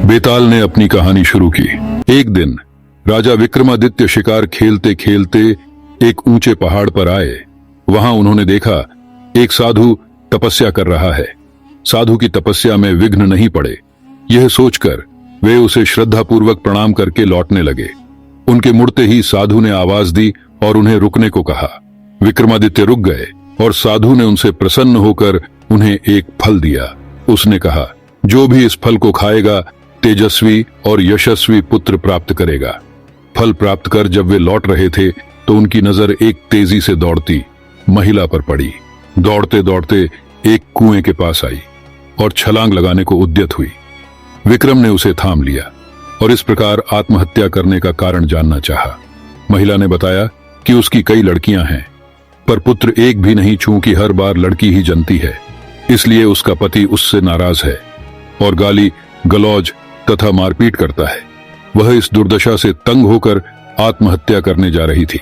बेताल ने अपनी कहानी शुरू की। एक दिन राजा विक्रमादित्य शिकार खेलते खेलते एक ऊंचे पहाड़ पर आए। वहां उन्होंने देखा एक साधु तपस्या कर रहा है। साधु की तपस्या में विघ्न नहीं पड़े, यह सोचकर वे उसे श्रद्धापूर्वक प्रणाम करके लौटने लगे। उनके मुड़ते ही साधु ने आवाज दी और उन्हें रुकने को कहा। विक्रमादित्य रुक गए और साधु ने उनसे प्रसन्न होकर उन्हें एक फल दिया। उसने कहा, जो भी इस फल को खाएगा तेजस्वी और यशस्वी पुत्र प्राप्त करेगा। फल प्राप्त कर जब वे लौट रहे थे तो उनकी नजर एक तेजी से दौड़ती महिला पर पड़ी। दौड़ते दौड़ते एक कुएं के पास आई और छलांग लगाने को उद्यत हुई। विक्रम ने उसे थाम लिया और इस प्रकार आत्महत्या करने का कारण जानना चाहा। महिला ने बताया कि उसकी कई लड़कियां हैं, पर पुत्र एक भी नहीं, चूंकि हर बार लड़की ही जनती है, इसलिए उसका पति उससे नाराज है और गाली गलौज तथा मारपीट करता है। वह इस दुर्दशा से तंग होकर आत्महत्या करने जा रही थी।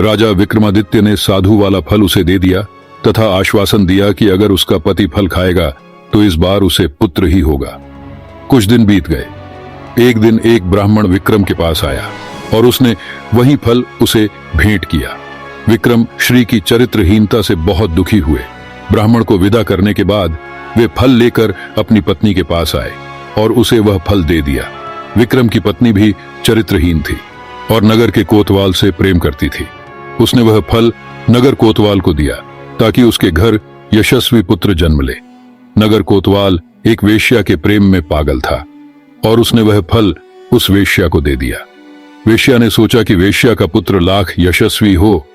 राजा विक्रमादित्य ने साधु वाला फल उसे दे दिया तथा आश्वासन दिया कि अगर उसका पति फल खाएगा तो इस बार उसे पुत्र ही होगा। कुछ दिन बीत गए। एक दिन एक ब्राह्मण विक्रम के पास आया और उसने वही फल उसे भेंट किया। विक्रम श्री की चरित्रहीनता से बहुत दुखी हुए। ब्राह्मण को विदा करने के बाद वे फल लेकर अपनी पत्नी के पास आए और उसे वह फल दे दिया। विक्रम की पत्नी भी चरित्रहीन थी और नगर के कोतवाल से प्रेम करती थी। उसने वह फल नगर कोतवाल को दिया ताकि उसके घर यशस्वी पुत्र जन्म ले। नगर कोतवाल एक वेश्या के प्रेम में पागल था और उसने वह फल उस वेश्या को दे दिया। वेश्या ने सोचा कि वेश्या का पुत्र लाख यशस्वी हो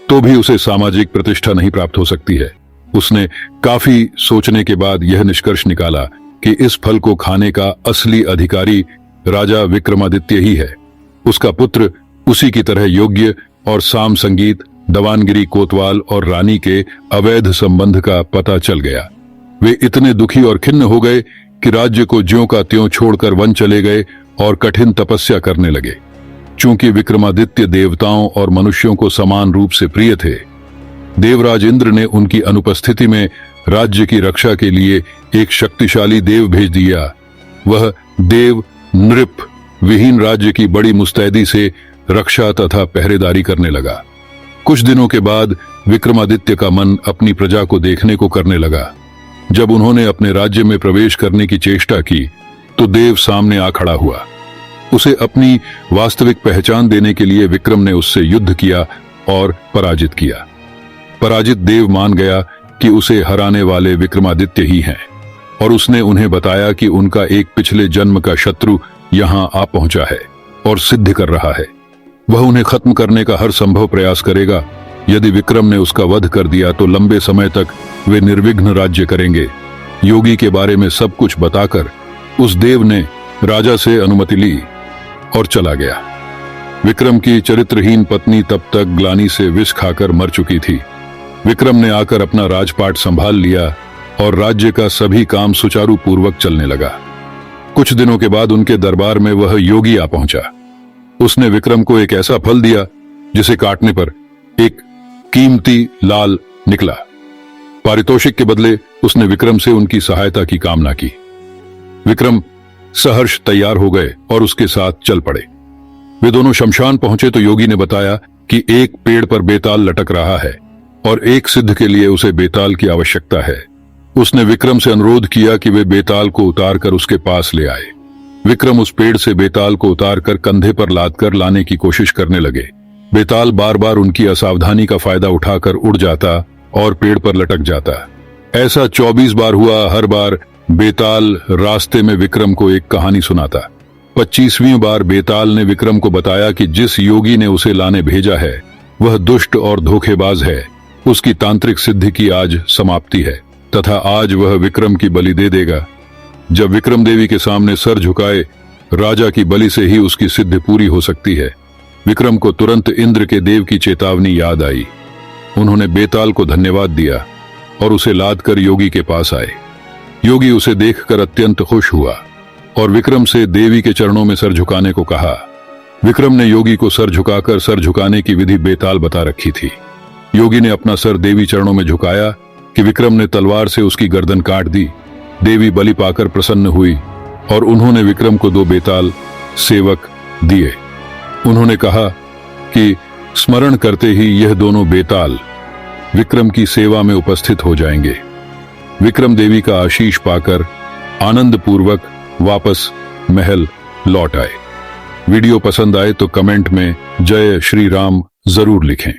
तो भी उसे सामाजिक प्रतिष्ठा नहीं प्राप्त हो सकती है। उसने काफी सोचने के बाद यह निष्कर्ष निकाला कि इस फल को खाने का असली अधिकारी राजा विक्रमादित्य ही है। उसका पुत्र उसी की तरह योग्य और साम संगीत दवानगिरी कोतवाल और रानी के अवैध संबंध का पता चल गया। वे इतने दुखी और खिन्न हो गए कि राज्य को ज्यों का त्यों छोड़कर वन चले गए और कठिन तपस्या करने लगे। चूंकि विक्रमादित्य देवताओं और मनुष्यों को समान रूप से प्रिय थे, देवराज इंद्र ने उनकी अनुपस्थिति में राज्य की रक्षा के लिए एक शक्तिशाली देव भेज दिया। वह देव नृप विहीन राज्य की बड़ी मुस्तैदी से रक्षा तथा पहरेदारी करने लगा। कुछ दिनों के बाद विक्रमादित्य का मन अपनी प्रजा को देखने को करने लगा। जब उन्होंने अपने राज्य में प्रवेश करने की चेष्टा की तो देव सामने आ खड़ा हुआ। उसे अपनी वास्तविक पहचान देने के लिए विक्रम ने उससे युद्ध किया और पराजित किया। पराजित देव मान गया कि उसे हराने वाले विक्रमादित्य ही हैं और उसने उन्हें बताया कि उनका एक पिछले जन्म का शत्रु यहां आ पहुंचा है और सिद्ध कर रहा है। वह उन्हें खत्म करने का हर संभव प्रयास करेगा। यदि विक्रम ने उसका वध कर दिया तो लंबे समय तक वे निर्विघ्न राज्य करेंगे। योगी के बारे में सब कुछ बताकर उस देव ने राजा से अनुमति ली और चला गया। विक्रम की चरित्रहीन पत्नी तब तक ग्लानि से विष खाकर मर चुकी थी। विक्रम ने आकर अपना राजपाट संभाल लिया और राज्य का सभी काम सुचारू पूर्वक चलने लगा। कुछ दिनों के बाद उनके दरबार में वह योगी आ पहुंचा। उसने विक्रम को एक ऐसा फल दिया जिसे काटने पर एक कीमती लाल निकला। पारितोषिक के बदले उसने विक्रम से उनकी सहायता की कामना की। विक्रम सहर्ष तैयार हो गए और उसके साथ चल पड़े। वे दोनों शमशान पहुंचे तो योगी ने बताया कि एक पेड़ पर बेताल लटक रहा है और एक सिद्ध के लिए उसे बेताल की आवश्यकता है। उसने विक्रम से अनुरोध किया कि वे बेताल को उतारकर उसके पास ले आए। विक्रम उस पेड़ से बेताल को उतारकर कंधे पर लादकर लाने की कोशिश करने लगे। बेताल बार बार उनकी असावधानी का फायदा उठाकर उड़ जाता और पेड़ पर लटक जाता। ऐसा 24 बार हुआ। हर बार बेताल रास्ते में विक्रम को एक कहानी सुनाता। 25वीं बार बेताल ने विक्रम को बताया कि जिस योगी ने उसे लाने भेजा है वह दुष्ट और धोखेबाज है। उसकी तांत्रिक सिद्धि की आज समाप्ति है तथा आज वह विक्रम की बलि दे देगा। जब विक्रम देवी के सामने सर झुकाए, राजा की बलि से ही उसकी सिद्धि पूरी हो सकती है। विक्रम को तुरंत इंद्र के देव की चेतावनी याद आई। उन्होंने बेताल को धन्यवाद दिया और उसे लाद कर योगी के पास आए। योगी उसे देखकर अत्यंत खुश हुआ और विक्रम से देवी के चरणों में सर झुकाने को कहा। विक्रम ने योगी को सर झुकाकर सर झुकाने की विधि बेताल बता रखी थी। योगी ने अपना सर देवी चरणों में झुकाया कि विक्रम ने तलवार से उसकी गर्दन काट दी। देवी बलि पाकर प्रसन्न हुई। और उन्होंने विक्रम को 2 बेताल सेवक दिए। उन्होंने कहा कि स्मरण करते ही यह दोनों बेताल विक्रम की सेवा में उपस्थित हो जाएंगे। विक्रम देवी का आशीष पाकर आनंद पूर्वक वापस महल लौट आए। वीडियो पसंद आए तो कमेंट में जय श्री राम जरूर लिखें।